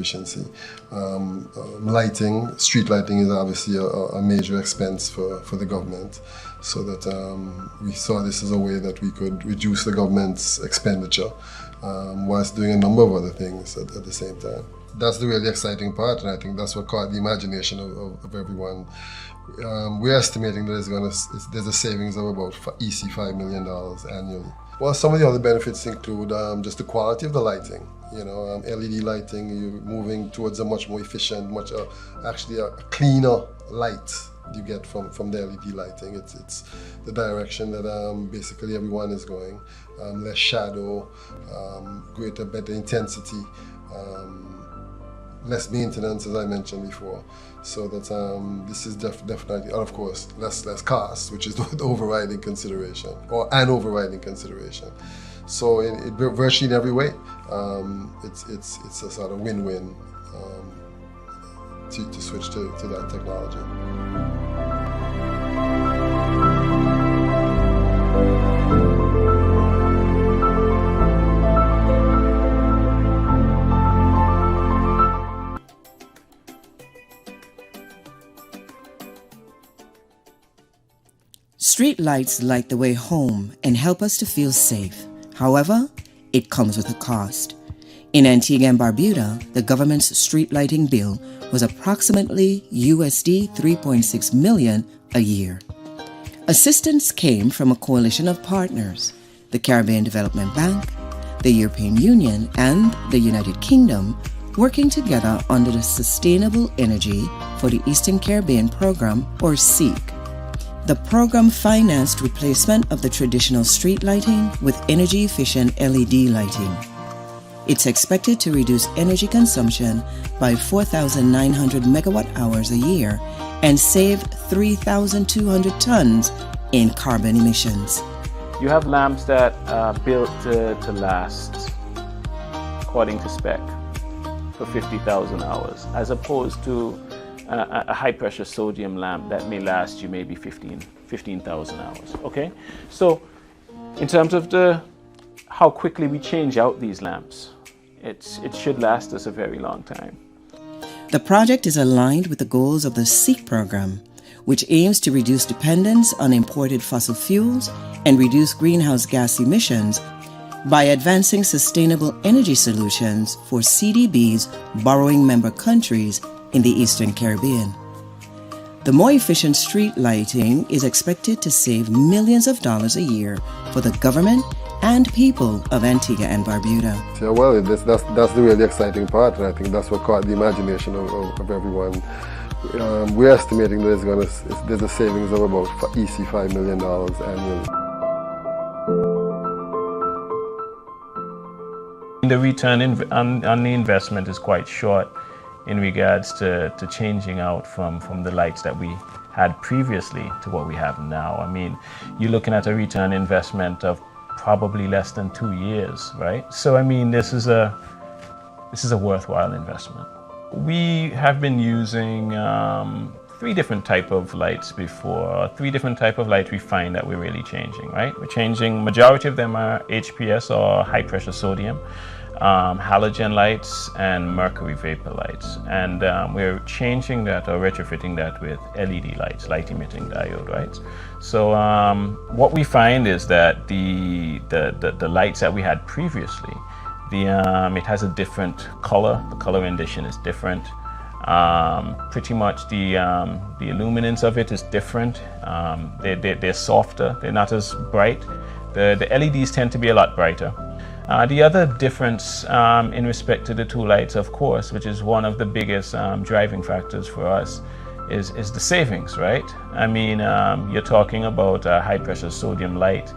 efficiency. Lighting, street lighting is obviously a major expense for the government, so that we saw this as a way that we could reduce the government's expenditure whilst doing a number of other things at the same time. That's the really exciting part, and I think that's what caught the imagination of everyone. We're estimating that there's a savings of about $5 million annually. Well, some of the other benefits include just the quality of the lighting. LED lighting, you're moving towards a much more efficient, actually a cleaner light you get from the LED lighting. It's the direction that basically everyone is going. Less shadow, better intensity, less maintenance, as I mentioned before. So that this is definitely, and of course, less cost, which is the overriding consideration, or an overriding consideration. So virtually in every way, it's a sort of win-win to switch to that technology. Street lights light the way home and help us to feel safe. However, it comes with a cost. In Antigua and Barbuda, the government's street lighting bill was approximately USD 3.6 million a year. Assistance came from a coalition of partners: the Caribbean Development Bank, the European Union, and the United Kingdom, working together under the Sustainable Energy for the Eastern Caribbean Program, or SEEC. The program financed replacement of the traditional street lighting with energy-efficient LED lighting. It's expected to reduce energy consumption by 4,900 megawatt-hours a year and save 3,200 tons in carbon emissions. You have lamps that are built to last, according to spec, for 50,000 hours, as opposed to a high-pressure sodium lamp that may last you maybe 15,000 hours, okay? So in terms of how quickly we change out these lamps, it should last us a very long time. The project is aligned with the goals of the SEEC program, which aims to reduce dependence on imported fossil fuels and reduce greenhouse gas emissions by advancing sustainable energy solutions for CDB's borrowing member countries in the Eastern Caribbean. The more efficient street lighting is expected to save millions of dollars a year for the government and people of Antigua and Barbuda. Yeah, well, that's the really exciting part, and I think that's what caught the imagination of everyone. We're estimating that there's a savings of about $5 million annually. The return on the investment is quite short in regards to changing out from the lights that we had previously to what we have now. I mean, you're looking at a return investment of probably less than 2 years, right? So I mean, this is a worthwhile investment. We have been using 3 different type of lights before. 3 different type of lights we find that we're really changing, right? We're changing, majority of them are HPS, or high pressure sodium, halogen lights, and mercury vapor lights. And we're changing that, or retrofitting that, with LED lights, light emitting diode, right? So what we find is that the lights that we had previously, it has a different color. The color rendition is different. Pretty much the illuminance of it is different. They're softer. They're not as bright. The LEDs tend to be a lot brighter. The other difference in respect to the 2 lights, of course, which is one of the biggest driving factors for us, is the savings, right? I mean, you're talking about a high pressure sodium light,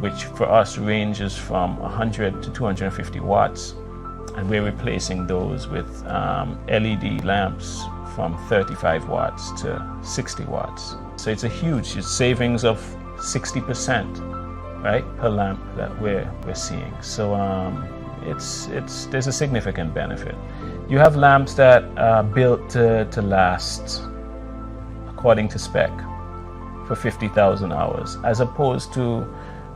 which for us ranges from 100 to 250 watts. And we're replacing those with LED lamps from 35 watts to 60 watts. So it's a huge savings of 60%. Right, per lamp that we're seeing. So there's a significant benefit. You have lamps that are built to last, according to spec, for 50,000 hours, as opposed to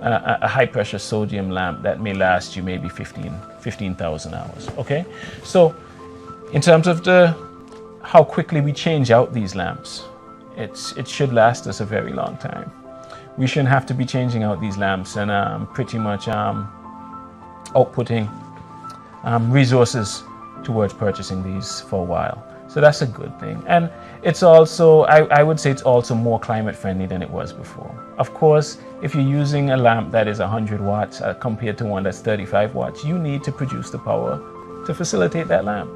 a high pressure sodium lamp that may last you maybe 15,000 hours. Okay, so In terms of how quickly we change out these lamps, it should last us a very long time. We shouldn't have to be changing out these lamps and pretty much outputting resources towards purchasing these for a while. So that's a good thing. And it's also, I would say it's also more climate friendly than it was before. Of course, if you're using a lamp that is 100 watts compared to one that's 35 watts, you need to produce the power to facilitate that lamp.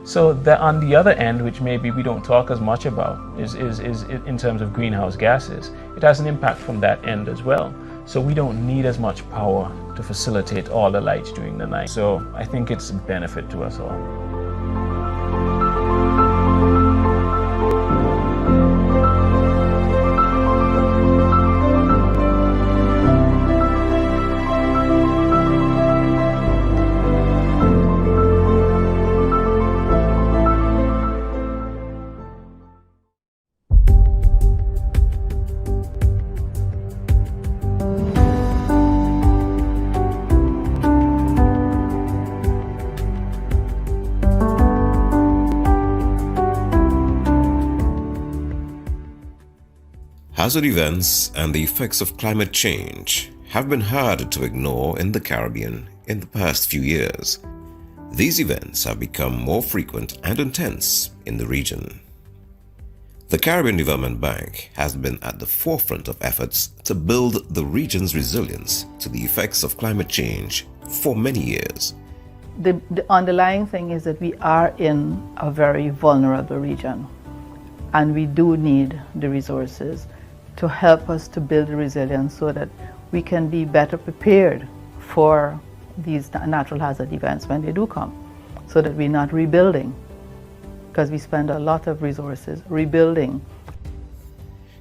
So that on the other end, which maybe we don't talk as much about, is in terms of greenhouse gases, it has an impact from that end as well. So we don't need as much power to facilitate all the lights during the night. So I think it's a benefit to us all. Hazard events and the effects of climate change have been hard to ignore in the Caribbean in the past few years. These events have become more frequent and intense in the region. The Caribbean Development Bank has been at the forefront of efforts to build the region's resilience to the effects of climate change for many years. The underlying thing is that we are in a very vulnerable region, and we do need the resources to help us to build resilience so that we can be better prepared for these natural hazard events when they do come, so that we're not rebuilding, because we spend a lot of resources rebuilding.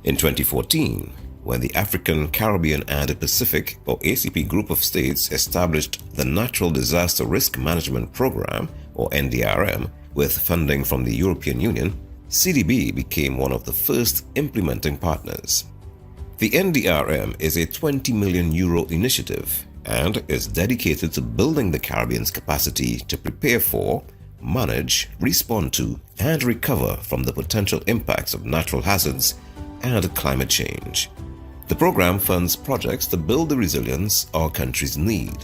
In 2014, when the African, Caribbean and Pacific or ACP group of states established the Natural Disaster Risk Management Program or NDRM with funding from the European Union, CDB became one of the first implementing partners. The NDRM is a €20 million initiative and is dedicated to building the Caribbean's capacity to prepare for, manage, respond to, and recover from the potential impacts of natural hazards and climate change. The program funds projects to build the resilience our countries need.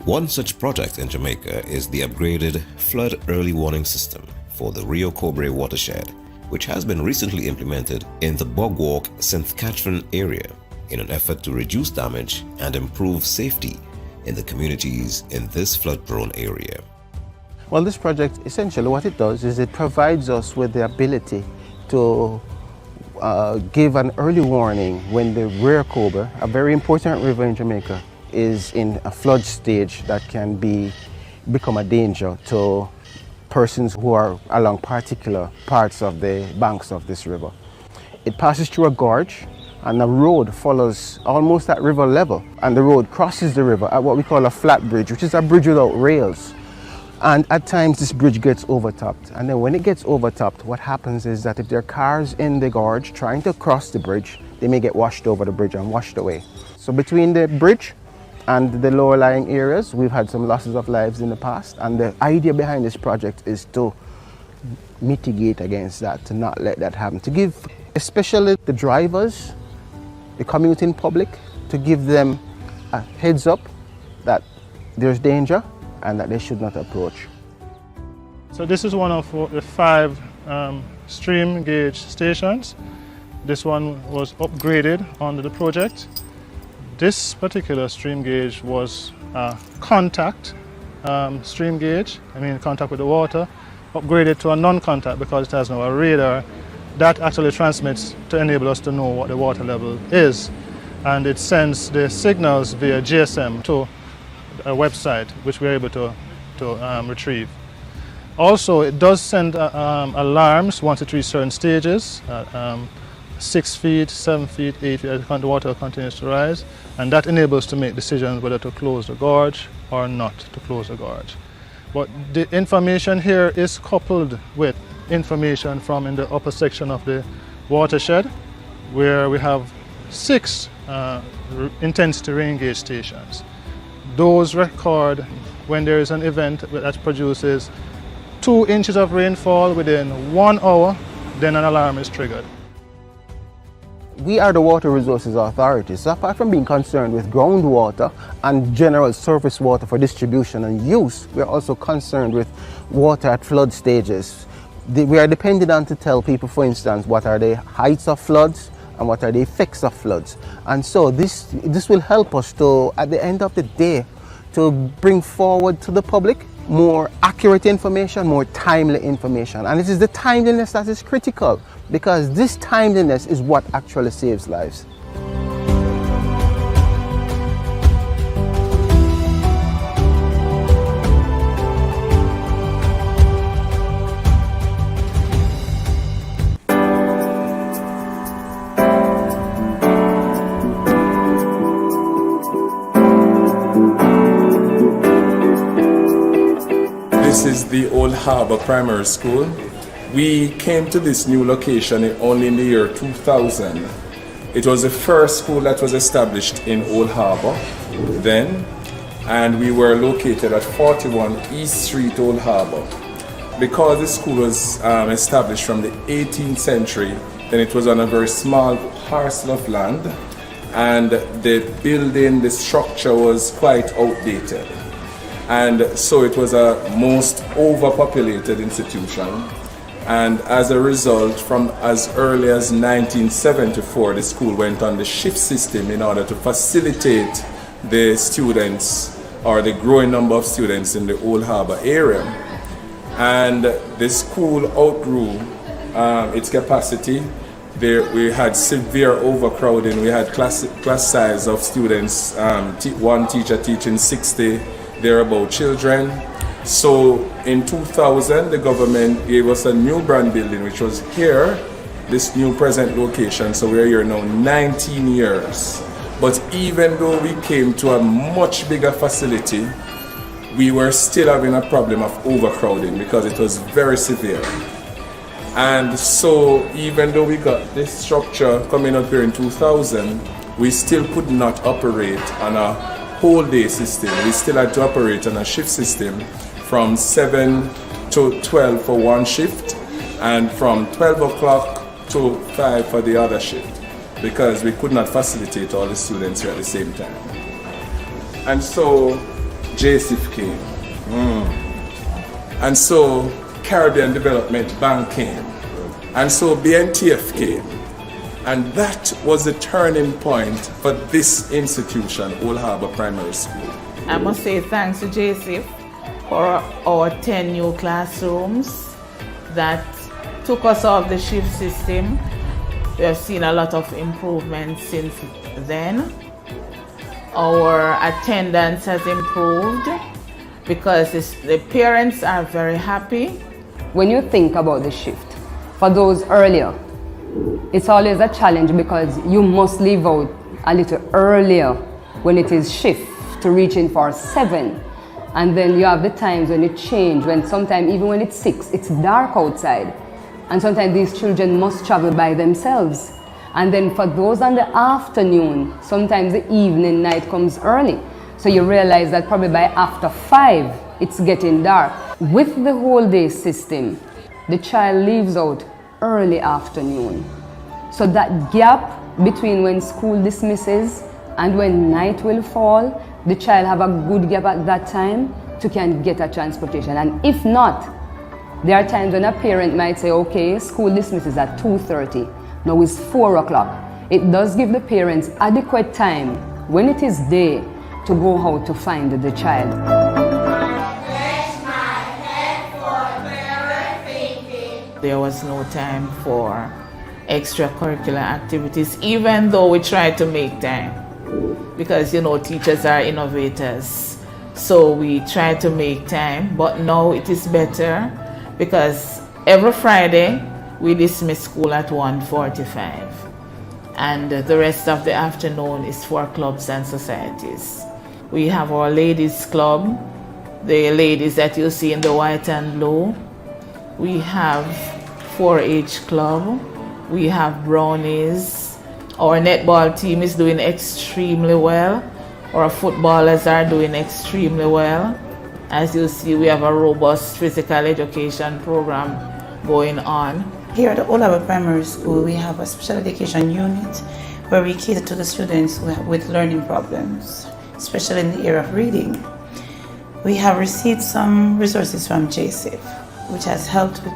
One such project in Jamaica is the upgraded flood early warning system for the Rio Cobre watershed, which has been recently implemented in the Bogwalk St. Catherine area in an effort to reduce damage and improve safety in the communities in this flood-prone area. Well, this project, essentially what it does is it provides us with the ability to give an early warning when the Rio Cobre, a very important river in Jamaica, is in a flood stage that can become a danger to persons who are along particular parts of the banks of this river. It passes through a gorge, and the road follows almost at river level, and the road crosses the river at what we call a flat bridge, which is a bridge without rails. And at times this bridge gets overtopped, and then when it gets overtopped, what happens is that if there are cars in the gorge trying to cross the bridge, they may get washed over the bridge and washed away. So between the bridge and the lower lying areas, we've had some losses of lives in the past, and the idea behind this project is to mitigate against that, to not let that happen, to give especially the drivers, the commuting public, to give them a heads up that there's danger and that they should not approach. So this is one of the 5 stream gauge stations. This one was upgraded under the project. This particular stream gauge was a contact stream gauge, contact with the water, upgraded to a non-contact because it has now a radar that actually transmits to enable us to know what the water level is. And it sends the signals via GSM to a website which we're able to retrieve. Also, it does send alarms once it reaches certain stages, 6 feet, 7 feet, 8 feet, as the water continues to rise, and that enables us to make decisions whether to close the gorge or not to close the gorge. But the information here is coupled with information from in the upper section of the watershed, where we have 6 intensity rain gauge stations. Those record when there is an event that produces 2 inches of rainfall within 1 hour, then an alarm is triggered. We are the Water Resources Authority, so apart from being concerned with groundwater and general surface water for distribution and use, we are also concerned with water at flood stages. We are dependent on to tell people, for instance, what are the heights of floods and what are the effects of floods. And so this will help us to, at the end of the day, to bring forward to the public more accurate information, more timely information. And it is the timeliness that is critical, because this timeliness is what actually saves lives. This is the Old Harbour Primary School. We came to this new location only in the year 2000. It was the first school that was established in Old Harbour then, and we were located at 41 East Street, Old Harbour. Because the school was established from the 18th century, then it was on a very small parcel of land, and the building, the structure was quite outdated. And so it was a most overpopulated institution. And as a result, from as early as 1974, the school went on the shift system in order to facilitate the students, or the growing number of students in the Old Harbour area. And the school outgrew its capacity. We had severe overcrowding. We had class size of students, one teacher teaching 60 thereabout children. So in 2000, the government gave us a new brand building, which was here, this new present location. So we're here now 19 years. But even though we came to a much bigger facility, we were still having a problem of overcrowding because it was very severe. And so even though we got this structure coming up here in 2000, we still could not operate on a whole day system. We still had to operate on a shift system from 7 to 12 for one shift, and from 12 o'clock to 5 for the other shift, because we could not facilitate all the students here at the same time. And so JSIF came. And so Caribbean Development Bank came. And so BNTF came. And that was the turning point for this institution, Old Harbour Primary School. I must say thanks to JSIF for our 10 new classrooms that took us off the shift system. We have seen a lot of improvements since then. Our attendance has improved because the parents are very happy. When you think about the shift, for those earlier, it's always a challenge because you must leave out a little earlier when it is shift to reach in for 7. And then you have the times when it changes, when sometimes even when it's 6, it's dark outside. And sometimes these children must travel by themselves. And then for those on the afternoon, sometimes the evening night comes early. So you realize that probably by after 5, it's getting dark. With the whole day system, the child leaves out early afternoon. So that gap between when school dismisses and when night will fall, the child have a good gap at that time to can get a transportation. And if not, there are times when a parent might say, okay, school dismisses at 2:30, now it's 4 o'clock. It does give the parents adequate time when it is day to go out to find the child. There was no time for extracurricular activities, even though we tried to make time. Because, you know, teachers are innovators. So we tried to make time, but now it is better because every Friday we dismiss school at 1:45. And the rest of the afternoon is for clubs and societies. We have our ladies club, the ladies that you see in the white and blue. We have 4-H club, we have brownies. Our netball team is doing extremely well. Our footballers are doing extremely well. As you see, we have a robust physical education program going on. Here at the Old Harbour Primary School, we have a special education unit where we cater to the students with learning problems, especially in the area of reading. We have received some resources from JSIF, which has helped with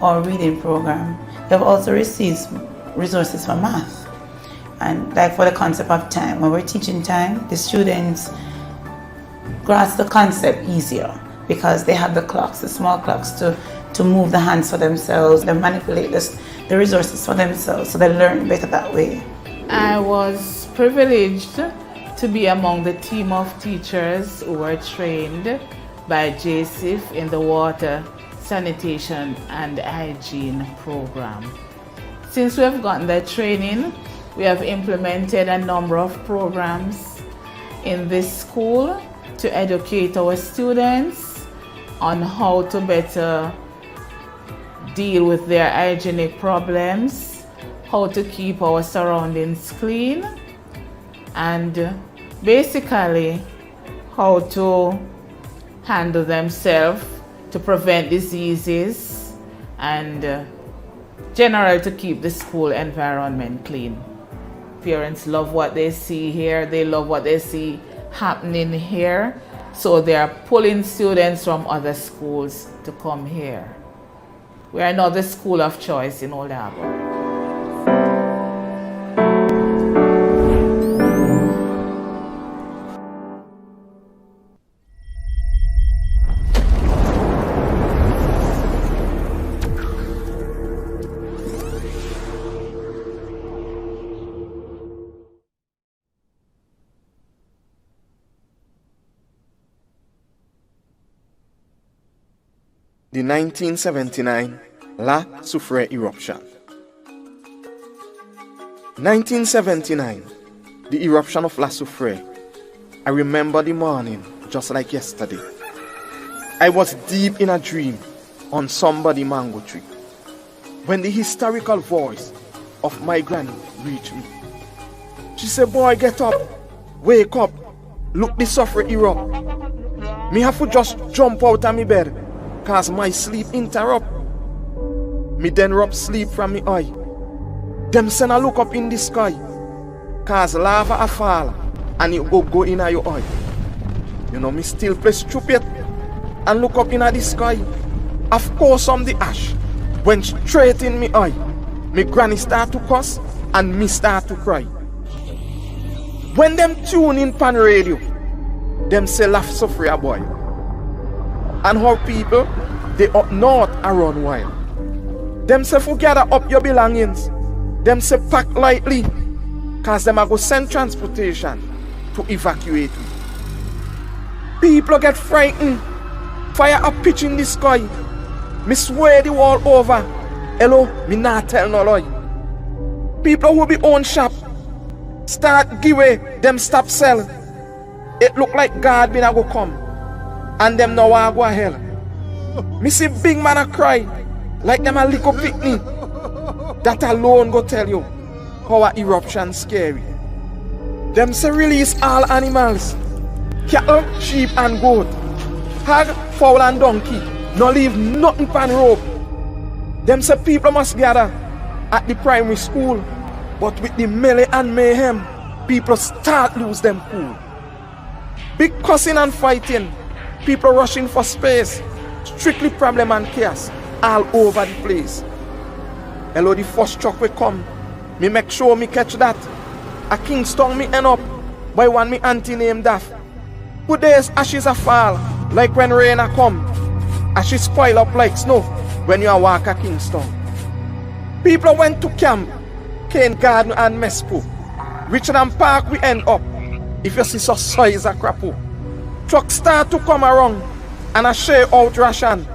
our reading program. We have also received resources for math. And like for the concept of time, when we're teaching time, the students grasp the concept easier because they have the clocks, the small clocks to move the hands for themselves, they manipulate the resources for themselves, so they learn better that way. I was privileged to be among the team of teachers who were trained by JSIF in the water, sanitation and hygiene program. Since we have gotten that training, we have implemented a number of programs in this school to educate our students on how to better deal with their hygienic problems, how to keep our surroundings clean, and basically how to handle themselves to prevent diseases and generally to keep the school environment clean. Parents love what they see here, they love what they see happening here, so they are pulling students from other schools to come here. We are now the school of choice in Old Harbour. The 1979 La Soufrière eruption. 1979, the eruption of La Soufrière. I remember the morning just like yesterday. I was deep in a dream on somebody mango tree when the historical voice of my granny reached me. She said, "Boy, get up, wake up, look the Soufrière erupt. Me have to just jump out of my bed cause my sleep interrupt. Me then rub sleep from me eye. Them send a look up in the sky, cause lava a fall and it go in your eye. You know, me still play stupid and look up in the sky. Of course, some the ash went straight in me eye. Me granny start to cuss and me start to cry. When them tune in pan radio, them say La Soufrière boy. And how people, they up north and run wild. Them say for gather up your belongings. Them say pack lightly, cause them are go send transportation to evacuate you. People get frightened. Fire a pitch in the sky. Me swear the wall over. Hello, me not tell no lie. People who be own shop start give way, them stop sell. It look like God been a go come. And them now want go to hell. Me see big man a cry like them a little picnic. That alone go tell you how a eruption scary. Them say release all animals, cattle, sheep and goat, hog, fowl and donkey. No leave nothing pan rope. Them say people must gather at the primary school, but with the melee and mayhem, people start lose them cool. Big cussing and fighting. People rushing for space, strictly problem and chaos all over the place. Hello, the first truck will come. Me make sure me catch that. A Kingston me end up by one me auntie named Daff. Good days ashes a fall like when rain a come. Ashes spoil up like snow when you a walk a Kingston. People went to camp, Cane Garden and Mespo. Richard and Park we end up. If you see so size a crapo. Trucks start to come around and a share out ration.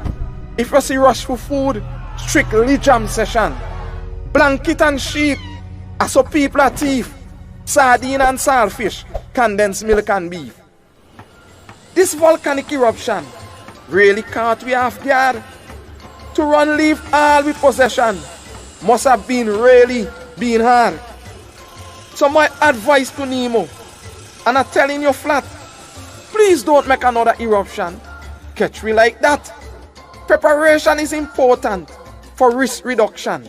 If you see rush for food, strictly jam session. Blanket and sheet, as so people are thief. Sardine and saltfish, condensed milk and beef. This volcanic eruption really caught we off guard. To run leave all with possession must have been really hard. So my advice to Nemo, and I'm telling you flat, please don't make another eruption. catch we like that. Preparation is important for risk reduction.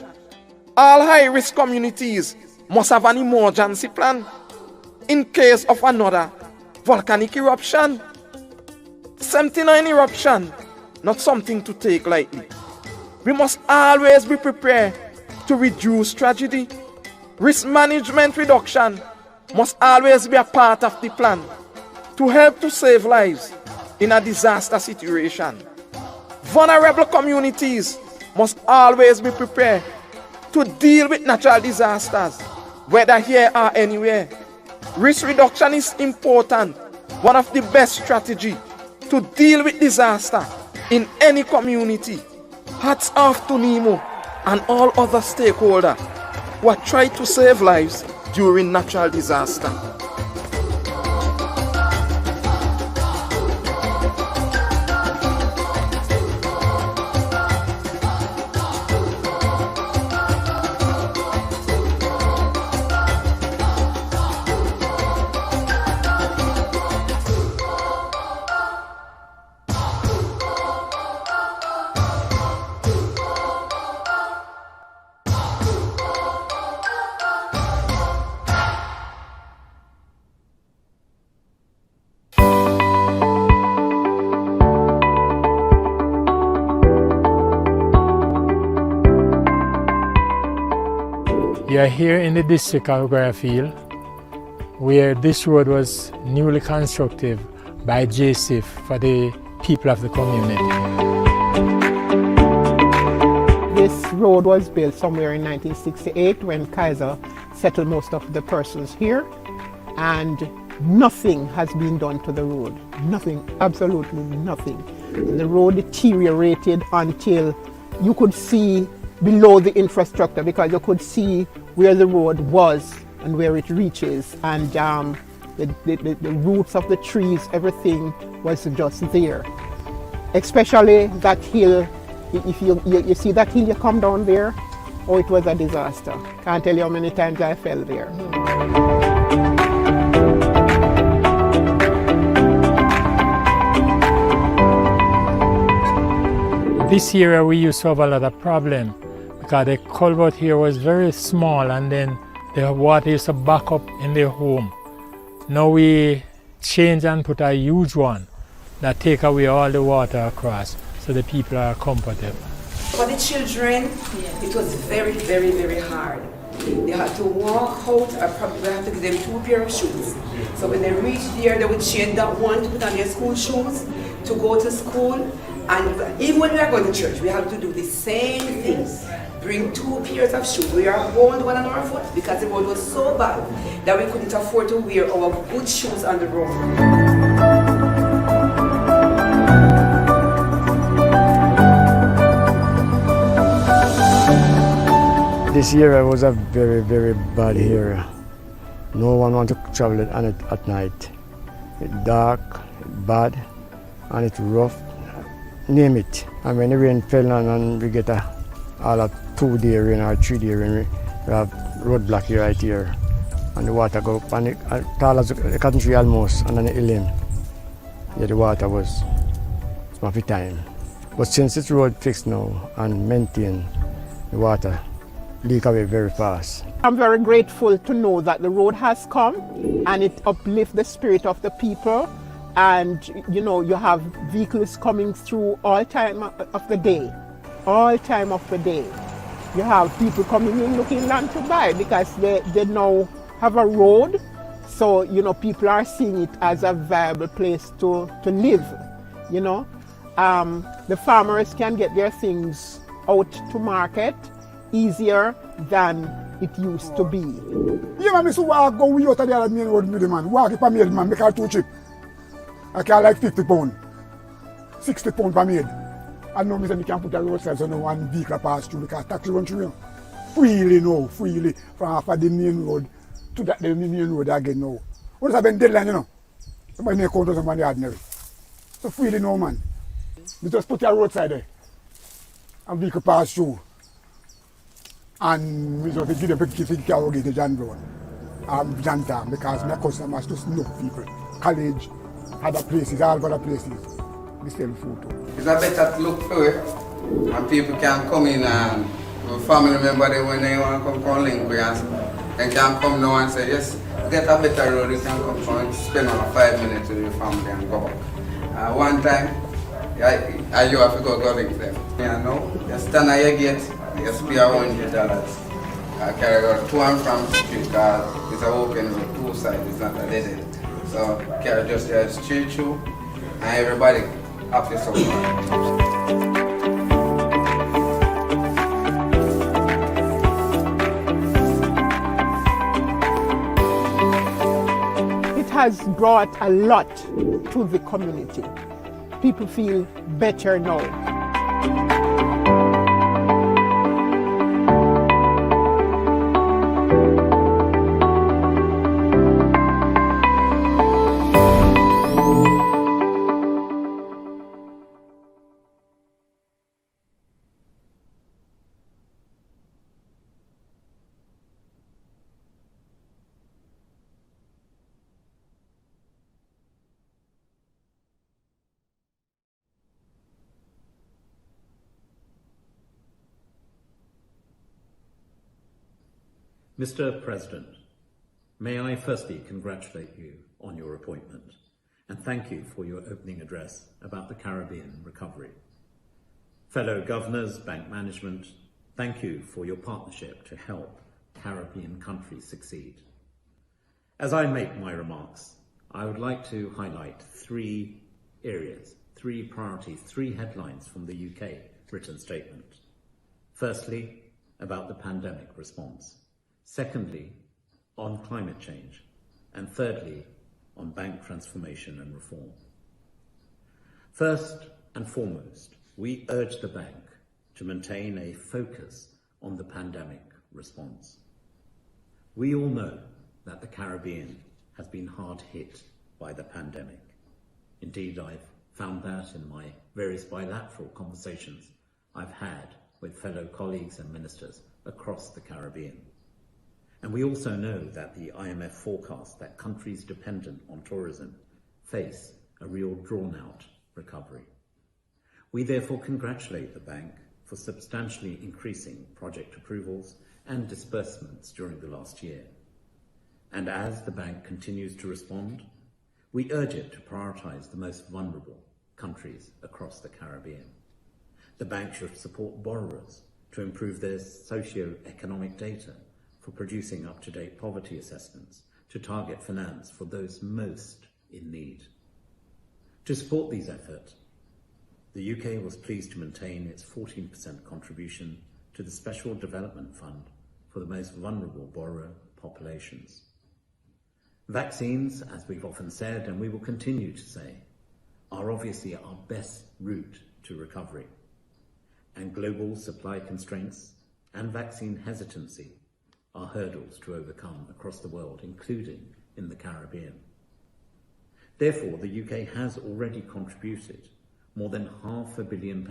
All high-risk communities must have an emergency plan in case of another volcanic eruption. 79 eruption, not something to take lightly. We must always be prepared to reduce tragedy. Risk management reduction must always be a part of the plan to help to save lives in a disaster situation. Vulnerable communities must always be prepared to deal with natural disasters, whether here or anywhere. Risk reduction is important, one of the best strategies to deal with disaster in any community. Hats off to NEMO and all other stakeholders who are trying to save lives during natural disaster. We are here in the district of Garfield, where this road was newly constructed by JSIF for the people of the community. This road was built somewhere in 1968 when Kaiser settled most of the persons here, and nothing has been done to the road. Nothing, absolutely nothing. The road deteriorated until you could see below the infrastructure, because you could see where the road was and where it reaches, and the roots of the trees, everything was just there. Especially that hill, if you see that hill you come down there, oh, it was a disaster. Can't tell you how many times I fell there. This area we used to have a lot of problem because the culvert here was very small, and then the water used to back up in the home. Now we change and put a huge one that take away all the water across, so the people are comfortable. For the children, it was very, very, very hard. They had to walk out, or probably have to give them 2 pairs of shoes. So when they reached there, they would change that one to put on their school shoes to go to school. And even when we are going to church, we have to do the same things. Bring 2 pairs of shoes. We are bound one on our foot because the road was so bad that we couldn't afford to wear our good shoes on the road. This area was a very, very bad area. No one wanted to travel on it at night. It's dark, bad, and it's rough. Name it. And when the rain fell on and we get all a 2-day rain or 3-day rain, we have roadblock here right here. And the water go up, and it tall as the cotton tree almost, and then the limb. Yeah, the water was smaffy time. But since it's road fixed now and maintained, the water leak away very fast. I'm very grateful to know that the road has come and it uplifts the spirit of the people. And you know, you have vehicles coming through all time of the day. All time of the day. You have people coming in looking land to buy because they now have a road. So, you know, people are seeing it as a viable place to live, you know. The farmers can get their things out to market easier than it used to be. Yeah, man, so walk go we out of the main road, man. Walk it per maid, man, make it too cheap. I can like 50 pounds, 60 pounds per maid. I know me say me can put a roadside so no one vehicle pass through because taxi run through freely now, freely from off of the main road to the main road again now. What has been deadline, you know? Somebody may count on somebody ordinary. So freely now, man. We just put a roadside there and vehicle pass through. And we just give them to carry to John Brown, John Town, because my customers just know people. College, other places, all other places. we sell food to. It's a better look for it, and people can come in and family member when they want to come link with us, they can come now and say, yes, get a better road, you can come and spend on 5 minutes with your family and go back. One time, you have to go link them. You know, you stand at your gate, you spend $100. I carry out to and from the street because it's an open road, two sides, it's not a dead end. So carry just the street through and everybody happy so far. Has brought a lot to the community. People feel better now. Mr. President, may I firstly congratulate you on your appointment and thank you for your opening address about the Caribbean recovery. Fellow governors, bank management, thank you for your partnership to help Caribbean countries succeed. As I make my remarks, I would like to highlight 3 areas, 3 priorities, 3 headlines from the UK written statement. Firstly, about the pandemic response. Secondly, on climate change. And thirdly, on bank transformation and reform. First and foremost, we urge the bank to maintain a focus on the pandemic response. We all know that the Caribbean has been hard hit by the pandemic. Indeed, I've found that in my various bilateral conversations I've had with fellow colleagues and ministers across the Caribbean. And we also know that the IMF forecasts that countries dependent on tourism face a real drawn-out recovery. We therefore congratulate the bank for substantially increasing project approvals and disbursements during the last year. And as the bank continues to respond, we urge it to prioritise the most vulnerable countries across the Caribbean. The bank should support borrowers to improve their socio-economic data, for producing up-to-date poverty assessments, to target finance for those most in need. To support these efforts, the UK was pleased to maintain its 14% contribution to the Special Development Fund for the most vulnerable borrower populations. Vaccines, as we've often said, and we will continue to say, are obviously our best route to recovery. And global supply constraints and vaccine hesitancy are hurdles to overcome across the world, including in the Caribbean. Therefore, the UK has already contributed more than £500 million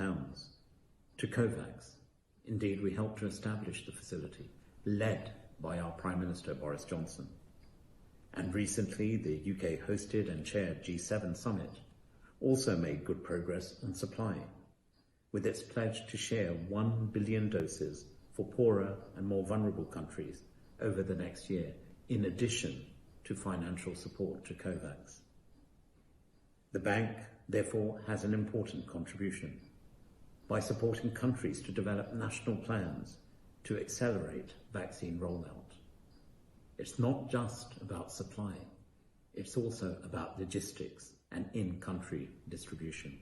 to COVAX. Indeed, we helped to establish the facility, led by our Prime Minister Boris Johnson. And recently, the UK hosted and chaired G7 Summit, also made good progress on supply, with its pledge to share 1 billion doses for poorer and more vulnerable countries over the next year, in addition to financial support to COVAX. The bank, therefore, has an important contribution by supporting countries to develop national plans to accelerate vaccine rollout. It's not just about supply, it's also about logistics and in-country distribution.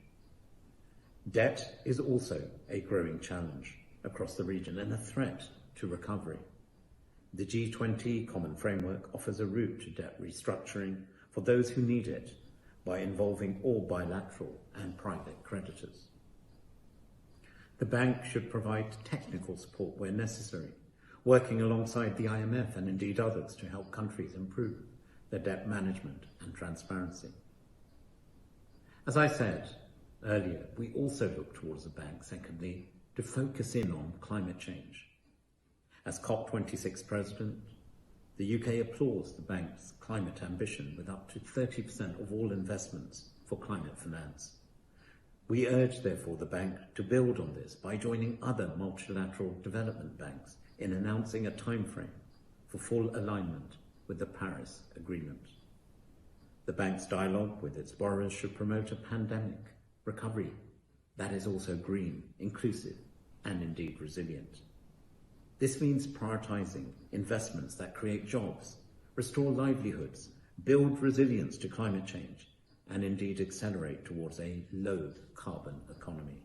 Debt is also a growing challenge across the region and a threat to recovery. The G20 Common Framework offers a route to debt restructuring for those who need it by involving all bilateral and private creditors. The bank should provide technical support where necessary, working alongside the IMF and indeed others to help countries improve their debt management and transparency. As I said earlier, we also look towards the bank, secondly, to focus in on climate change. As COP26 President, the UK applauds the bank's climate ambition with up to 30% of all investments for climate finance. We urge, therefore, the bank to build on this by joining other multilateral development banks in announcing a timeframe for full alignment with the Paris Agreement. The bank's dialogue with its borrowers should promote a pandemic recovery that is also green, inclusive, and indeed resilient. This means prioritizing investments that create jobs, restore livelihoods, build resilience to climate change, and indeed accelerate towards a low-carbon economy.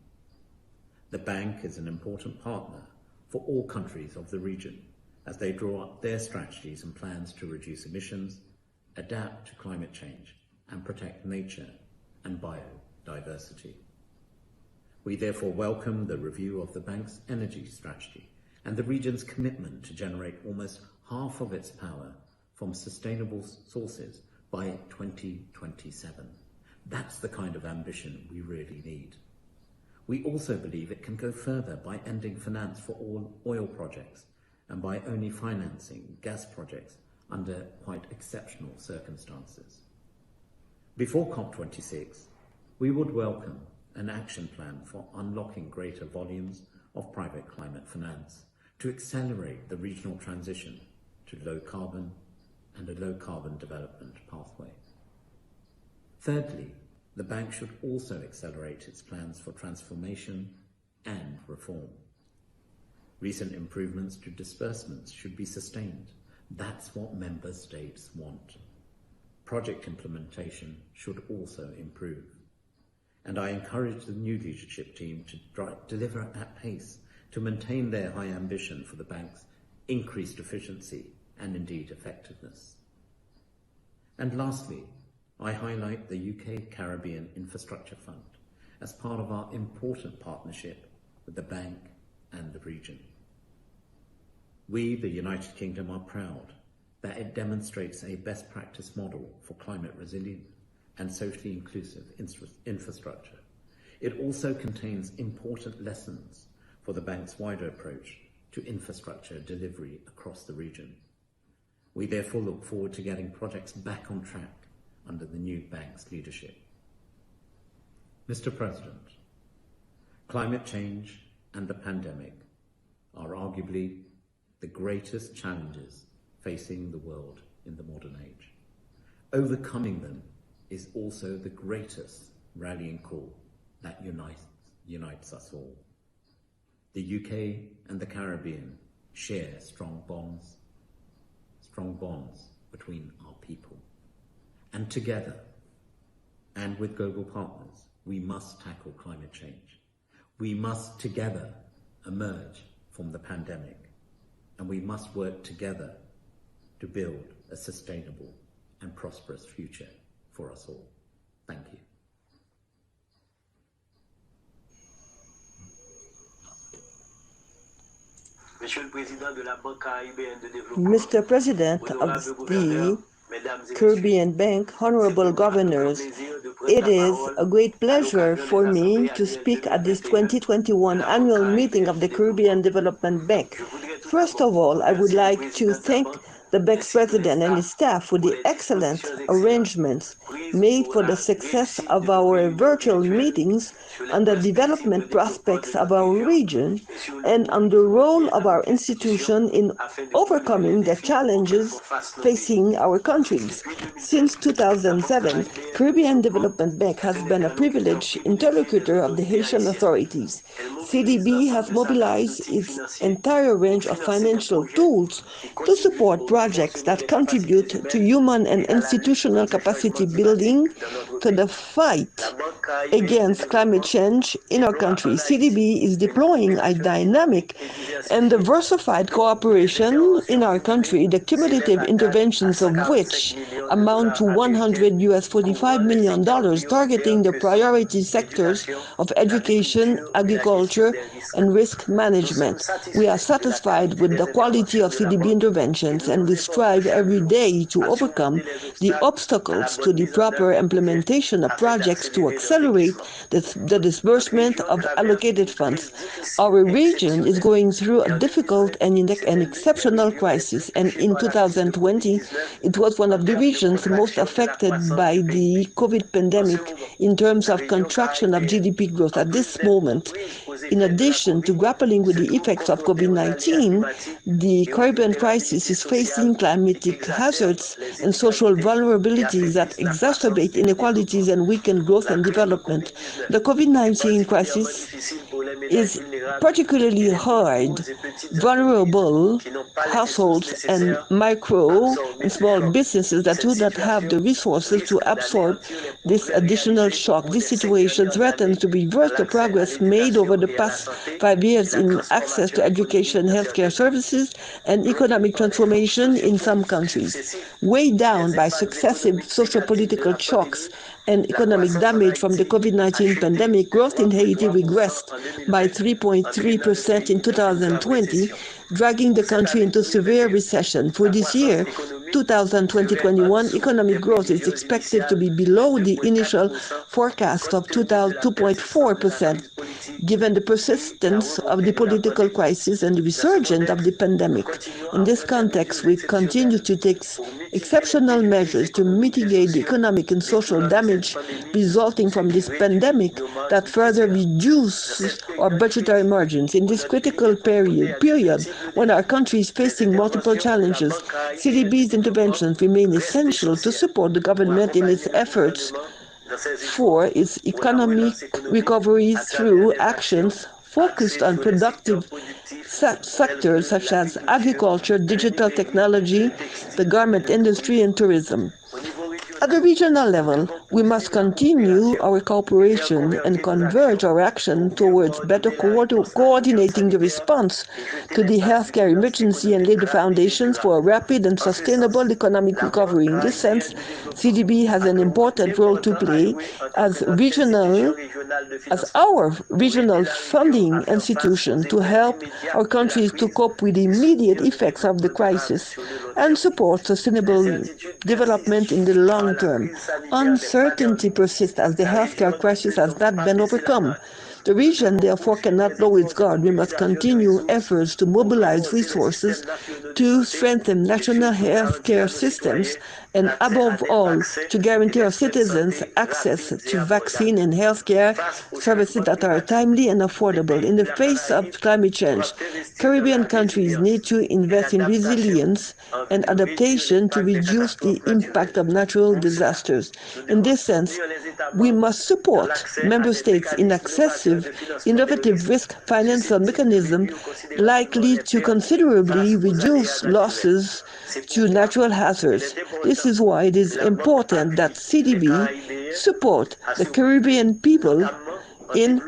The bank is an important partner for all countries of the region as they draw up their strategies and plans to reduce emissions, adapt to climate change, and protect nature and biodiversity. We therefore welcome the review of the bank's energy strategy and the region's commitment to generate almost half of its power from sustainable sources by 2027. That's the kind of ambition we really need. We also believe it can go further by ending finance for all oil projects and by only financing gas projects under quite exceptional circumstances. Before COP26, we would welcome an action plan for unlocking greater volumes of private climate finance to accelerate the regional transition to low carbon and a low carbon development pathway. Thirdly, the bank should also accelerate its plans for transformation and reform. Recent improvements to disbursements should be sustained. That's what member states want. Project implementation should also improve. And I encourage the new leadership team to deliver at pace to maintain their high ambition for the bank's increased efficiency and indeed effectiveness. And lastly, I highlight the UK Caribbean Infrastructure Fund as part of our important partnership with the bank and the region. We, the United Kingdom, are proud that it demonstrates a best practice model for climate resilient and socially inclusive infrastructure. It also contains important lessons for the bank's wider approach to infrastructure delivery across the region. We therefore look forward to getting projects back on track under the new bank's leadership. Mr. President, climate change and the pandemic are arguably the greatest challenges facing the world in the modern age. Overcoming them is also the greatest rallying call that unites us all. The UK and the Caribbean share strong bonds between our people. And together, and with global partners, we must tackle climate change. We must together emerge from the pandemic, and we must work together to build a sustainable and prosperous future for us all. Thank you. Mr. President of the Caribbean Bank, honorable governors, it is a great pleasure for me to speak at this 2021 annual meeting of the Caribbean Development Bank. First of all, I would like to thank the bank's president and his staff for the excellent arrangements made for the success of our virtual meetings on the development prospects of our region and on the role of our institution in overcoming the challenges facing our countries. Since 2007, Caribbean Development Bank has been a privileged interlocutor of the Haitian authorities. CDB has mobilized its entire range of financial tools to support projects that contribute to human and institutional capacity building to the fight against climate change in our country. CDB is deploying a dynamic and diversified cooperation in our country, the cumulative interventions of which amount to $145 million, targeting the priority sectors of education, agriculture, and risk management. We are satisfied with the quality of CDB interventions, and we strive every day to overcome the obstacles to the proper implementation implementation of projects to accelerate the disbursement of allocated funds. Our region is going through a difficult and exceptional crisis, and in 2020, it was one of the regions most affected by the COVID pandemic in terms of contraction of GDP growth. At this moment, in addition to grappling with the effects of COVID-19, the Caribbean crisis is facing climatic hazards and social vulnerabilities that exacerbate inequalities and weaken growth and development. The COVID-19 crisis is particularly hard. Vulnerable households and micro and small businesses that do not have the resources to absorb this additional shock. This situation threatens to reverse the progress made over the past 5 years in access to education, healthcare services, and economic transformation in some countries. Weighed down by successive socio-political shocks and economic damage from the COVID-19 pandemic, growth in Haiti regressed by 3.3% in 2020, dragging the country into severe recession. For this year, 2020-21, economic growth is expected to be below the initial forecast of 2.4%, given the persistence of the political crisis and the resurgence of the pandemic. In this context, we continue to take exceptional measures to mitigate the economic and social damage resulting from this pandemic that further reduces our budgetary margins. In this critical period when our country is facing multiple challenges, CDB's interventions remain essential to support the government in its efforts for its economic recovery through actions focused on productive sectors such as agriculture, digital technology, the garment industry, and tourism. At the regional level, we must continue our cooperation and converge our action towards better coordinating the response to the healthcare emergency and lay the foundations for a rapid and sustainable economic recovery. In this sense, CDB has an important role to play as our regional funding institution to help our countries to cope with the immediate effects of the crisis and support sustainable development in the long term. Uncertainty persists as the healthcare crisis has not been overcome. The region, therefore, cannot lower its guard. We must continue efforts to mobilize resources to strengthen national healthcare systems and, above all, to guarantee our citizens access to vaccine and healthcare services that are timely and affordable. In the face of climate change, Caribbean countries need to invest in resilience and adaptation to reduce the impact of natural disasters. In this sense, we must support member states in accessive, innovative risk financial mechanisms likely to considerably reduce losses to natural hazards. This is why it is important that CDB support the Caribbean people in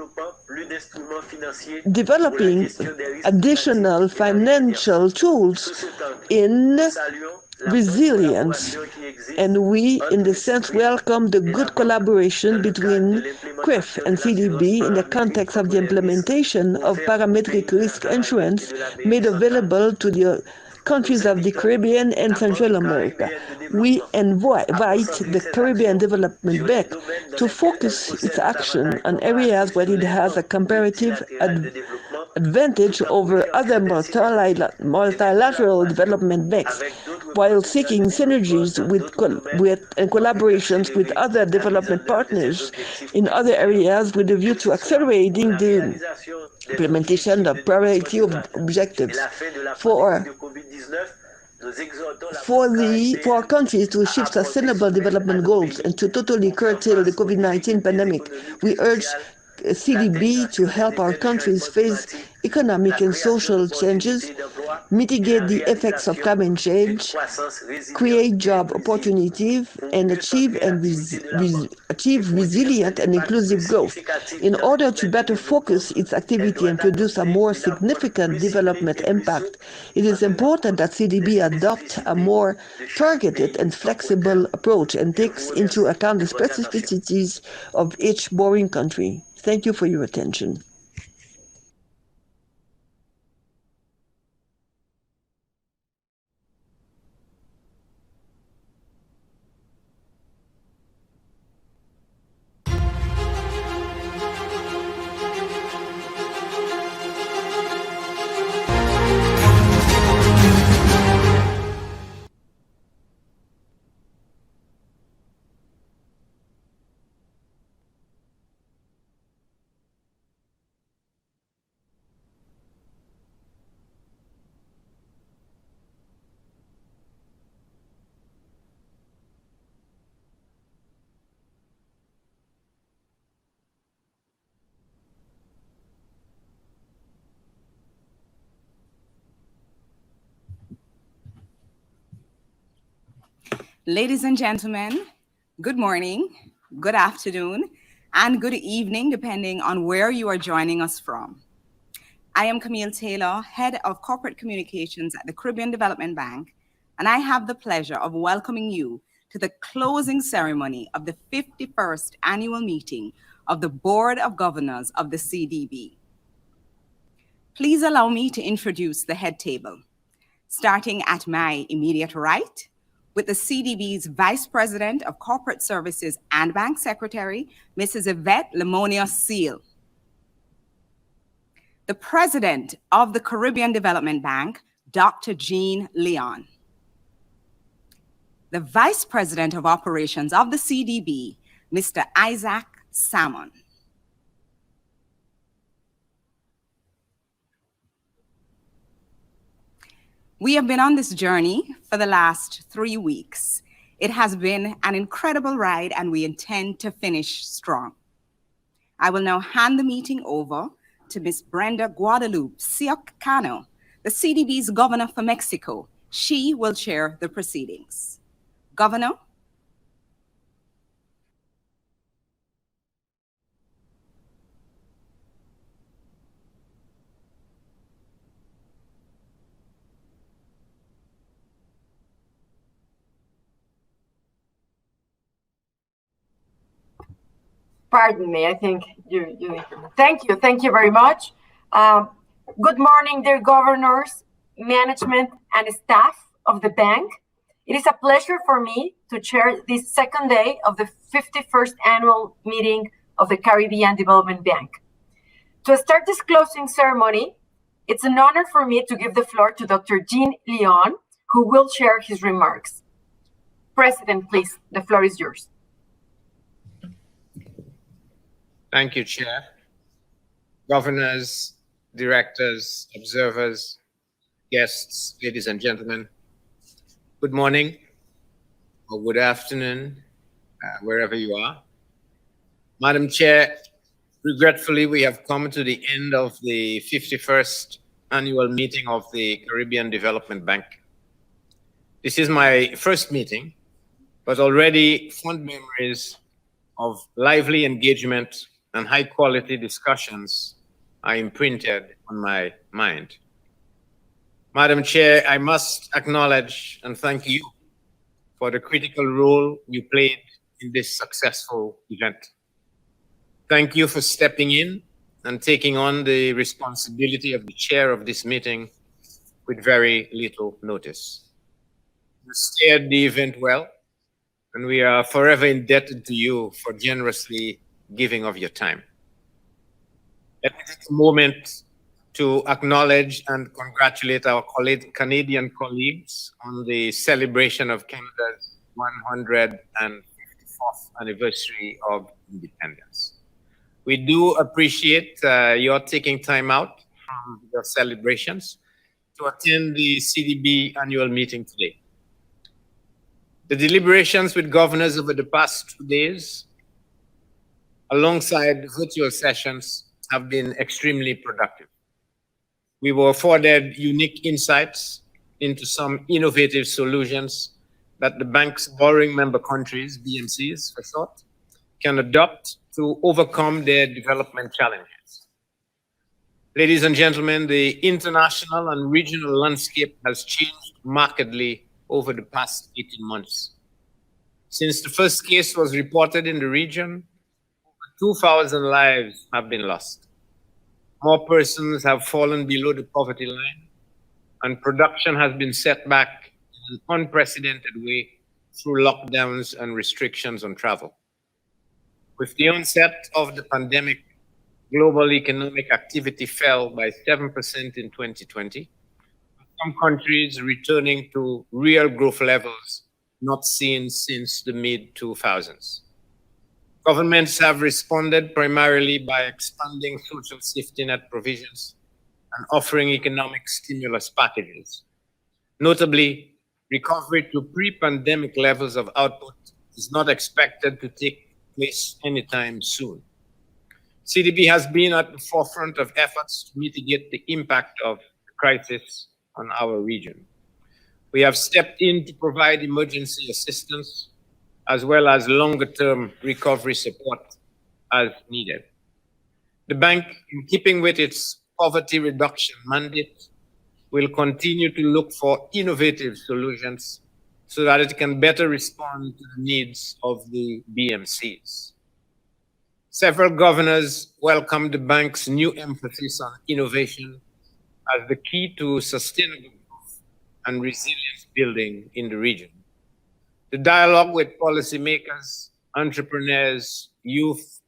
developing additional financial tools in resilience. And we, in this sense, welcome the good collaboration between CRIF and CDB in the context of the implementation of parametric risk insurance made available to the countries of the Caribbean and Central America. We invite the Caribbean Development Bank to focus its action on areas where it has a comparative advantage over other multilateral development banks, while seeking synergies and collaborations with other development partners in other areas with a view to accelerating the implementation of priority objectives for our countries to achieve sustainable development goals and to totally curtail the COVID-19 pandemic. We urge CDB to help our countries face economic and social changes, mitigate the effects of climate change, create job opportunities, and achieve resilient and inclusive growth. In order to better focus its activity and produce a more significant development impact, it is important that CDB adopt a more targeted and flexible approach and takes into account the specificities of each borrowing country. Thank you for your attention. Ladies and gentlemen, good morning, good afternoon, and good evening, depending on where you are joining us from. I am Camille Taylor, Head of Corporate Communications at the Caribbean Development Bank, and I have the pleasure of welcoming you to the closing ceremony of the 51st annual meeting of the Board of Governors of the CDB. Please allow me to introduce the head table, starting at my immediate right, with the CDB's Vice President of Corporate Services and Bank Secretary, Mrs. Yvette Lemonia Seal. The President of the Caribbean Development Bank, Dr. Jean Leon. The Vice President of Operations of the CDB, Mr. Isaac Salmon. We have been on this journey for the last 3 weeks. It has been an incredible ride, and we intend to finish strong. I will now hand the meeting over to Ms. Brenda Guadalupe Siocano, the CDB's Governor for Mexico. She will chair the proceedings. Governor? Pardon me, I think you thank you very much. Good morning, dear governors, management, and staff of the bank. It is a pleasure for me to chair this second day of the 51st annual meeting of the Caribbean Development Bank. To start this closing ceremony, it's an honor for me to give the floor to Dr. Jean Leon, who will share his remarks. President, please, the floor is yours. Thank you, Chair. Governors, directors, observers, guests, ladies and gentlemen, good morning or good afternoon, wherever you are. Madam Chair, regretfully, we have come to the end of the 51st annual meeting of the Caribbean Development Bank. This is my first meeting, but already fond memories of lively engagement and high-quality discussions are imprinted on my mind. Madam Chair, I must acknowledge and thank you for the critical role you played in this successful event. Thank you for stepping in and taking on the responsibility of the chair of this meeting with very little notice. You steered the event well, and we are forever indebted to you for generously giving of your time. Let me take a moment to acknowledge and congratulate our Canadian colleagues on the celebration of Canada's 154th anniversary of independence. We do appreciate your taking time out from your celebrations to attend the CDB annual meeting today. The deliberations with governors over the past 2 days, alongside virtual sessions, have been extremely productive. We were afforded unique insights into some innovative solutions that the bank's borrowing member countries, BMCs for short, can adopt to overcome their development challenges. Ladies and gentlemen, the international and regional landscape has changed markedly over the past 18 months. Since the first case was reported in the region, over 2,000 lives have been lost. More persons have fallen below the poverty line, and production has been set back in an unprecedented way through lockdowns and restrictions on travel. With the onset of the pandemic, global economic activity fell by 7% in 2020, with some countries returning to real growth levels not seen since the mid-2000s. Governments have responded primarily by expanding social safety net provisions and offering economic stimulus packages. Notably, recovery to pre-pandemic levels of output is not expected to take place anytime soon. CDB has been at the forefront of efforts to mitigate the impact of the crisis on our region. We have stepped in to provide emergency assistance as well as longer-term recovery support as needed. The bank, in keeping with its poverty reduction mandate, will continue to look for innovative solutions so that it can better respond to the needs of the BMCs. Several governors welcomed the bank's new emphasis on innovation as the key to sustainable growth and resilience building in the region. The dialogue with policymakers, entrepreneurs, youth,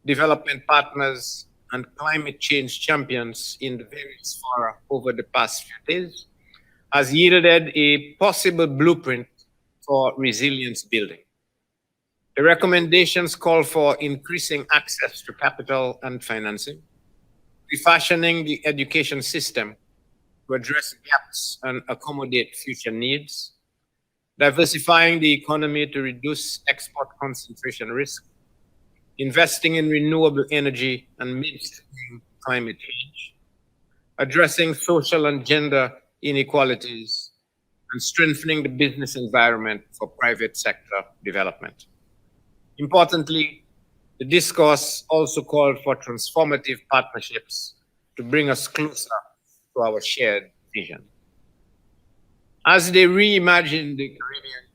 development partners, and climate change champions in the various fora over the past few days has yielded a possible blueprint for resilience building. The recommendations call for increasing access to capital and financing, refashioning the education system to address gaps and accommodate future needs, diversifying the economy to reduce export concentration risk, investing in renewable energy and mainstreaming climate change, addressing social and gender inequalities, and strengthening the business environment for private sector development. Importantly, the discourse also called for transformative partnerships to bring us closer to our shared vision. As they reimagined the Caribbean,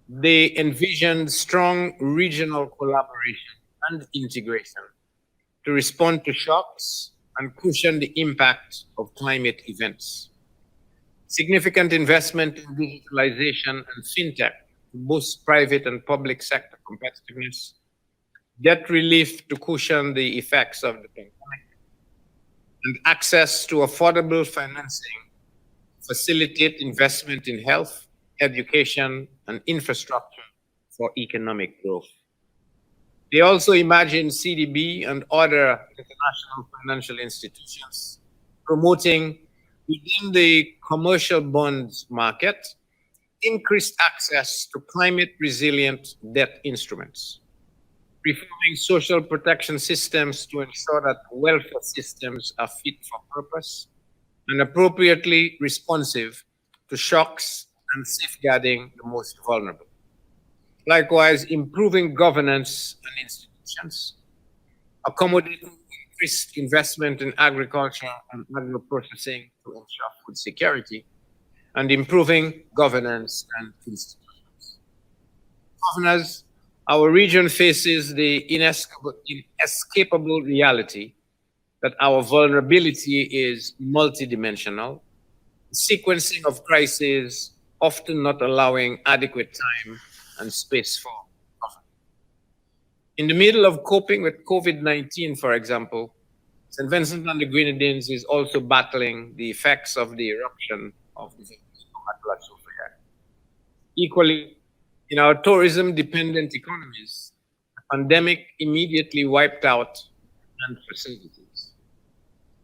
they envisioned strong regional collaboration and integration to respond to shocks and cushion the impact of climate events. Significant investment in digitalization and fintech to boost private and public sector competitiveness, debt relief to cushion the effects of the pandemic, and access to affordable financing facilitate investment in health, education, and infrastructure for economic growth. They also imagine CDB and other international financial institutions promoting within the commercial bonds market increased access to climate resilient debt instruments, reforming social protection systems to ensure that welfare systems are fit for purpose and appropriately responsive to shocks and safeguarding the most vulnerable. Likewise, improving governance and institutions, accommodating increased investment in agriculture and agro-processing to ensure food security, and improving governance and institutions. Governors, our region faces the inescapable reality that our vulnerability is multidimensional, sequencing of crises often not allowing adequate time and space for government. In the middle of coping with COVID-19, for example, St. Vincent and the Grenadines is also battling the effects of the eruption of the volcano at La Soufrière. Equally, in our tourism-dependent economies, the pandemic immediately wiped out and facilities.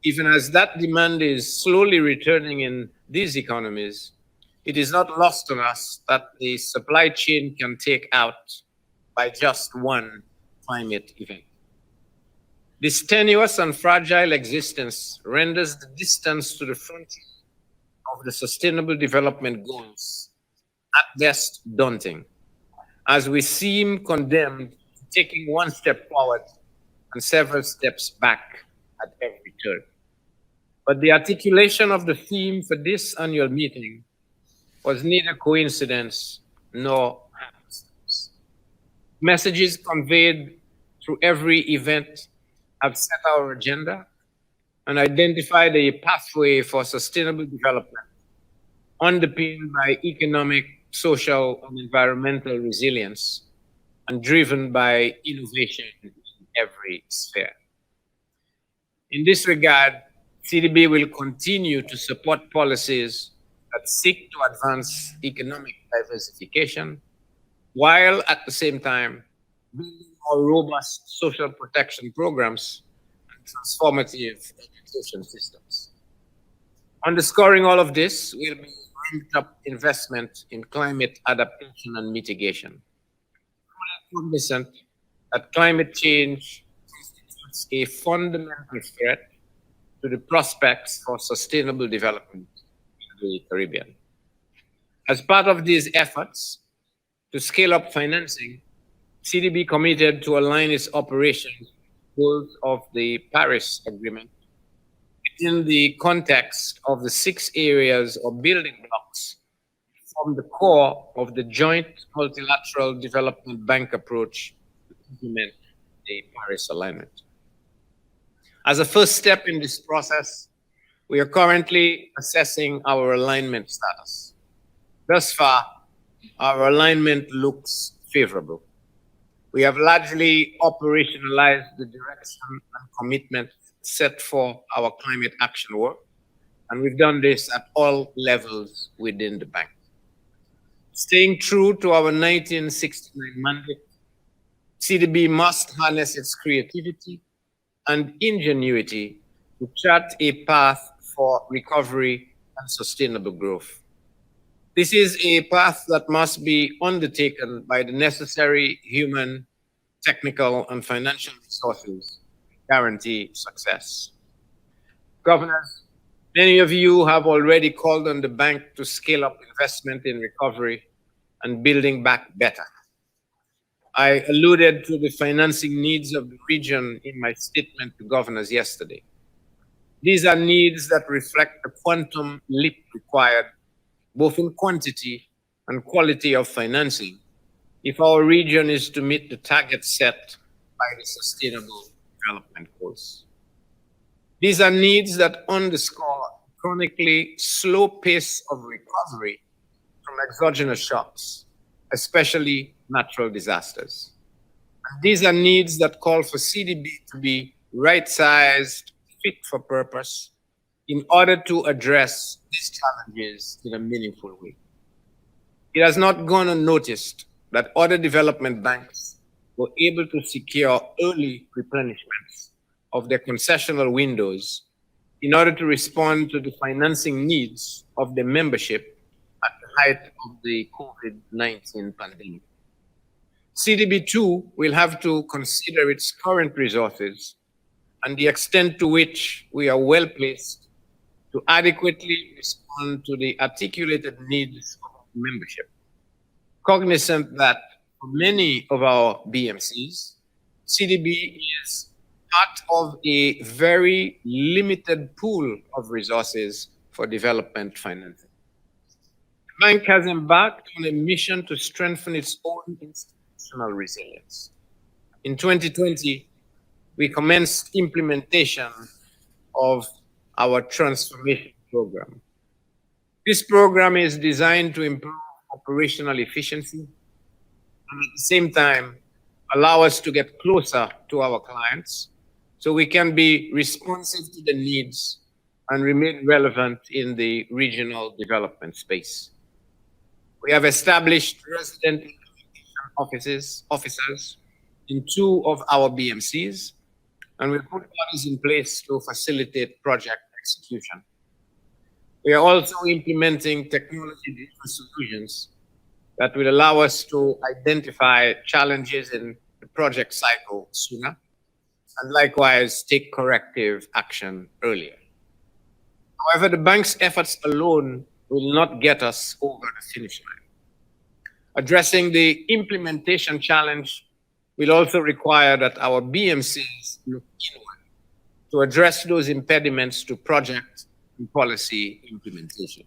Even as that demand is slowly returning in these economies, it is not lost on us that the supply chain can take out by just one climate event. This tenuous and fragile existence renders the distance to the frontier of the Sustainable Development Goals at best daunting, as we seem condemned to taking one step forward and several steps back at every turn. But the articulation of the theme for this annual meeting was neither coincidence nor happenstance. Messages conveyed through every event have set our agenda and identified a pathway for sustainable development underpinned by economic, social, and environmental resilience and driven by innovation in every sphere. In this regard, CDB will continue to support policies that seek to advance economic diversification, while at the same time building more robust social protection programs and transformative education systems. Underscoring all of this will be ramped up investment in climate adaptation and mitigation. Fully cognizant that climate change constitutes a fundamental threat to the prospects for sustainable development in the Caribbean. As part of these efforts to scale up financing, CDB committed to align its operations with goals of the Paris Agreement within the context of the 6 areas or building blocks from the core of the joint multilateral development bank approach to implement the Paris alignment. As a first step in this process, we are currently assessing our alignment status. Thus far, our alignment looks favorable. We have largely operationalized the direction and commitment set for our climate action work, and we've done this at all levels within the bank. Staying true to our 1969 mandate, CDB must harness its creativity and ingenuity to chart a path for recovery and sustainable growth. This is a path that must be undertaken by the necessary human, technical, and financial resources to guarantee success. Governors, many of you have already called on the bank to scale up investment in recovery and building back better. I alluded to the financing needs of the region in my statement to governors yesterday. These are needs that reflect the quantum leap required, both in quantity and quality of financing, if our region is to meet the targets set by the Sustainable Development Goals. These are needs that underscore a chronically slow pace of recovery from exogenous shocks, especially natural disasters. And these are needs that call for CDB to be right-sized, fit for purpose, in order to address these challenges in a meaningful way. It has not gone unnoticed that other development banks were able to secure early replenishments of their concessional windows in order to respond to the financing needs of their membership at the height of the COVID-19 pandemic. CDB too will have to consider its current resources and the extent to which we are well placed to adequately respond to the articulated needs of membership. Cognizant that for many of our BMCs, CDB is part of a very limited pool of resources for development financing. The bank has embarked on a mission to strengthen its own institutional resilience. In 2020, we commenced implementation of our transformation program. This program is designed to improve operational efficiency and at the same time allow us to get closer to our clients so we can be responsive to the needs and remain relevant in the regional development space. We have established resident implementation officers in 2 of our BMCs, and we put bodies in place to facilitate project execution. We are also implementing technology-driven solutions that will allow us to identify challenges in the project cycle sooner, and likewise take corrective action earlier. However, the bank's efforts alone will not get us over the finish line. Addressing the implementation challenge will also require that our BMCs look inward to address those impediments to project and policy implementation.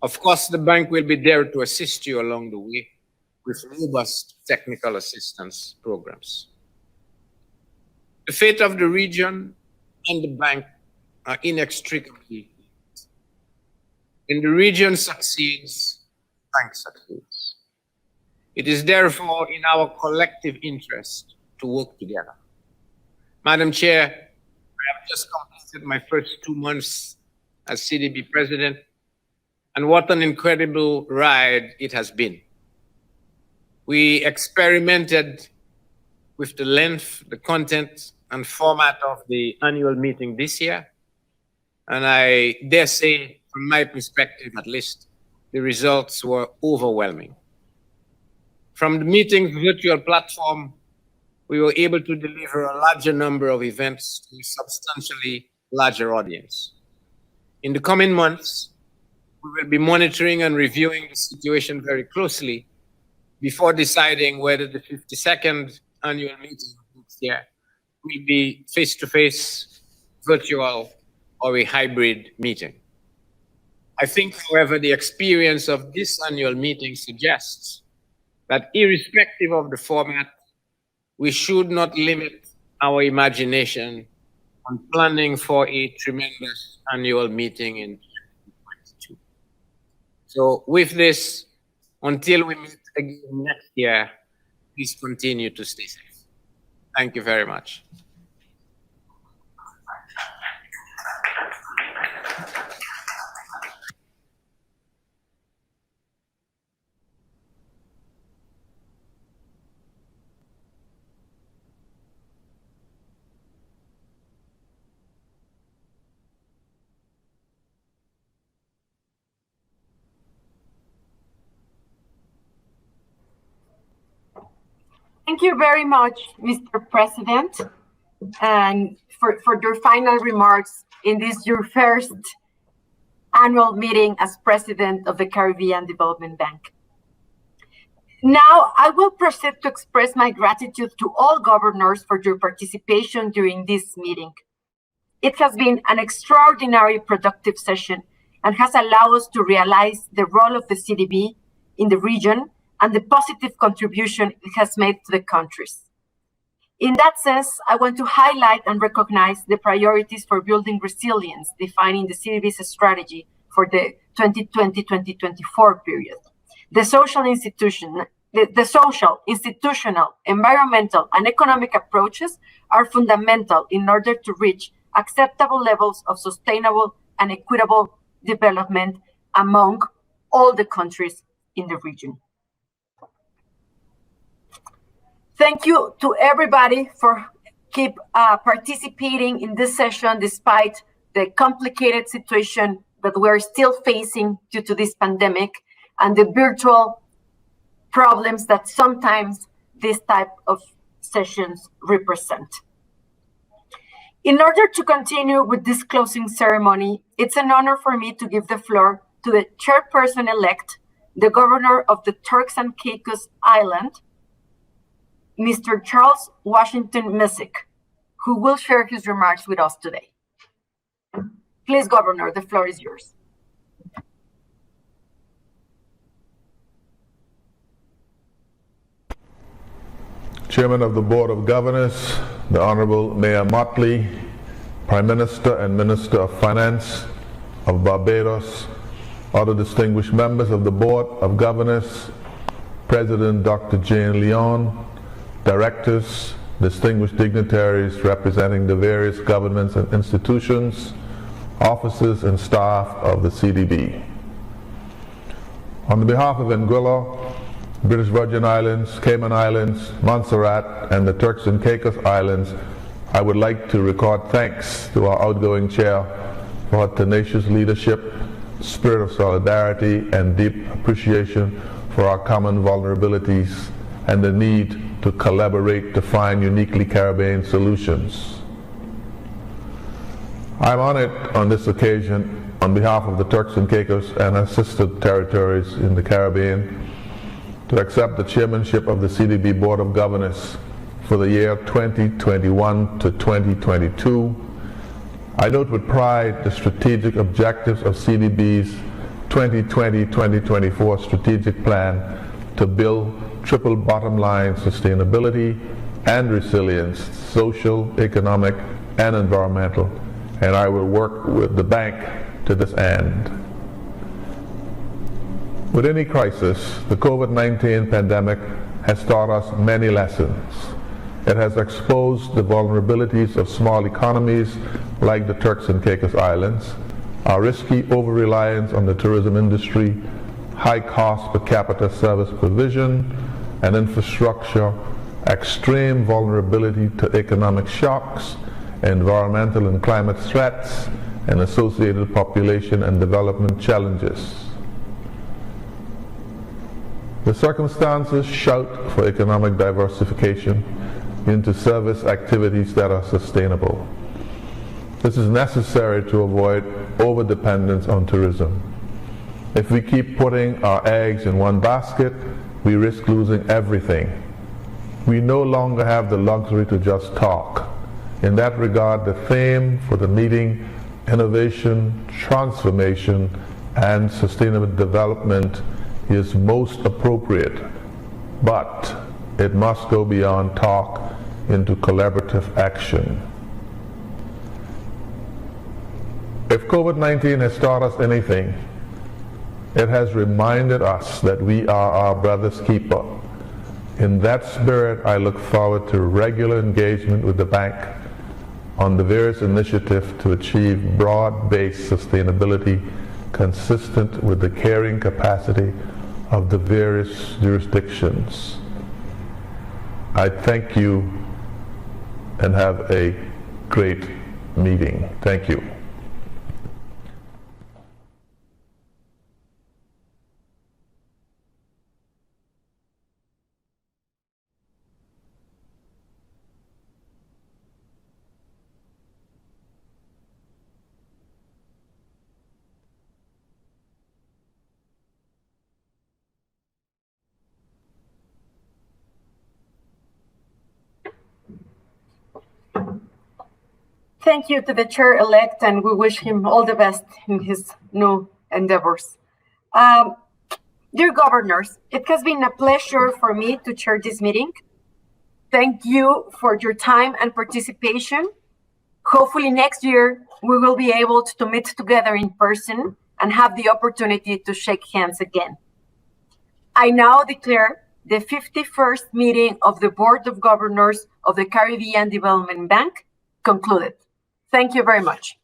Of course, the bank will be there to assist you along the way with robust technical assistance programs. The fate of the region and the bank are inextricably linked. When the region succeeds, the bank succeeds. It is therefore in our collective interest to work together. Madam Chair, I have just completed my first 2 months as CDB president, and what an incredible ride it has been. We experimented with the length, the content, and format of the annual meeting this year, and I dare say, from my perspective at least, the results were overwhelming. From the meeting's virtual platform, we were able to deliver a larger number of events to a substantially larger audience. In the coming months, We will be monitoring and reviewing the situation very closely before deciding whether the 52nd annual meeting next year will be face-to-face, virtual, or a hybrid meeting. I think, however, the experience of this annual meeting suggests that irrespective of the format, we should not limit our imagination on planning for a tremendous annual meeting in 2022. So with this, until we meet again next year, please continue to stay safe. Thank you very much. Thank you very much, Mr. President, and for your final remarks in this your first annual meeting as President of the Caribbean Development Bank. Now, I will proceed to express my gratitude to all governors for your participation during this meeting. It has been an extraordinary productive session and has allowed us to realize the role of the CDB in the region and the positive contribution it has made to the countries. In that sense, I want to highlight and recognize the priorities for building resilience, defining the CDB's strategy for the 2020-2024 period. The social, institutional, environmental, and economic approaches are fundamental in order to reach acceptable levels of sustainable and equitable development among all the countries in the region. Thank you to everybody for keep participating in this session despite the complicated situation that we're still facing due to this pandemic and the virtual problems that sometimes this type of sessions represent. In order to continue with this closing ceremony, it's an honor for me to give the floor to the chairperson-elect, the governor of the Turks and Caicos Island, Mr. Charles Washington Messick, who will share his remarks with us today. Please, Governor, the floor is yours. Chairman of the Board of Governors, the Honorable Mayor Motley, Prime Minister and Minister of Finance of Barbados, other distinguished members of the Board of Governors, President Dr. Jane Leon, directors, distinguished dignitaries representing the various governments and institutions, officers and staff of the CDB. On behalf of Anguilla, British Virgin Islands, Cayman Islands, Montserrat, and the Turks and Caicos Islands, I would like to record thanks to our outgoing chair for her tenacious leadership, spirit of solidarity, and deep appreciation for our common vulnerabilities and the need to collaborate to find uniquely Caribbean solutions. I'm honored on this occasion, on behalf of the Turks and Caicos and our sister territories in the Caribbean, to accept the chairmanship of the CDB Board of Governors for the year 2021 to 2022. I note with pride the strategic objectives of CDB's 2020-2024 strategic plan to build triple bottom line sustainability and resilience, social, economic, and environmental, and I will work with the bank to this end. With any crisis, the COVID-19 pandemic has taught us many lessons. It has exposed the vulnerabilities of small economies like the Turks and Caicos Islands, our risky over-reliance on the tourism industry, high cost per capita service provision and infrastructure, extreme vulnerability to economic shocks, environmental and climate threats, and associated population and development challenges. The circumstances shout for economic diversification into service activities that are sustainable. This is necessary to avoid over-dependence on tourism. If we keep putting our eggs in one basket, we risk losing everything. We no longer have the luxury to just talk. In that regard, the theme for the meeting, innovation, transformation, and sustainable development, is most appropriate, but it must go beyond talk into collaborative action. If COVID-19 has taught us anything, it has reminded us that we are our brother's keeper. In that spirit, I look forward to regular engagement with the bank on the various initiatives to achieve broad-based sustainability consistent with the carrying capacity of the various jurisdictions. I thank you and have a great meeting. Thank you. Thank you to the chair-elect, and we wish him all the best in his new endeavors. Dear governors, it has been a pleasure for me to chair this meeting. Thank you for your time and participation. Hopefully next year, we will be able to meet together in person and have the opportunity to shake hands again. I now declare the 51st meeting of the Board of Governors of the Caribbean Development Bank concluded. Thank you very much.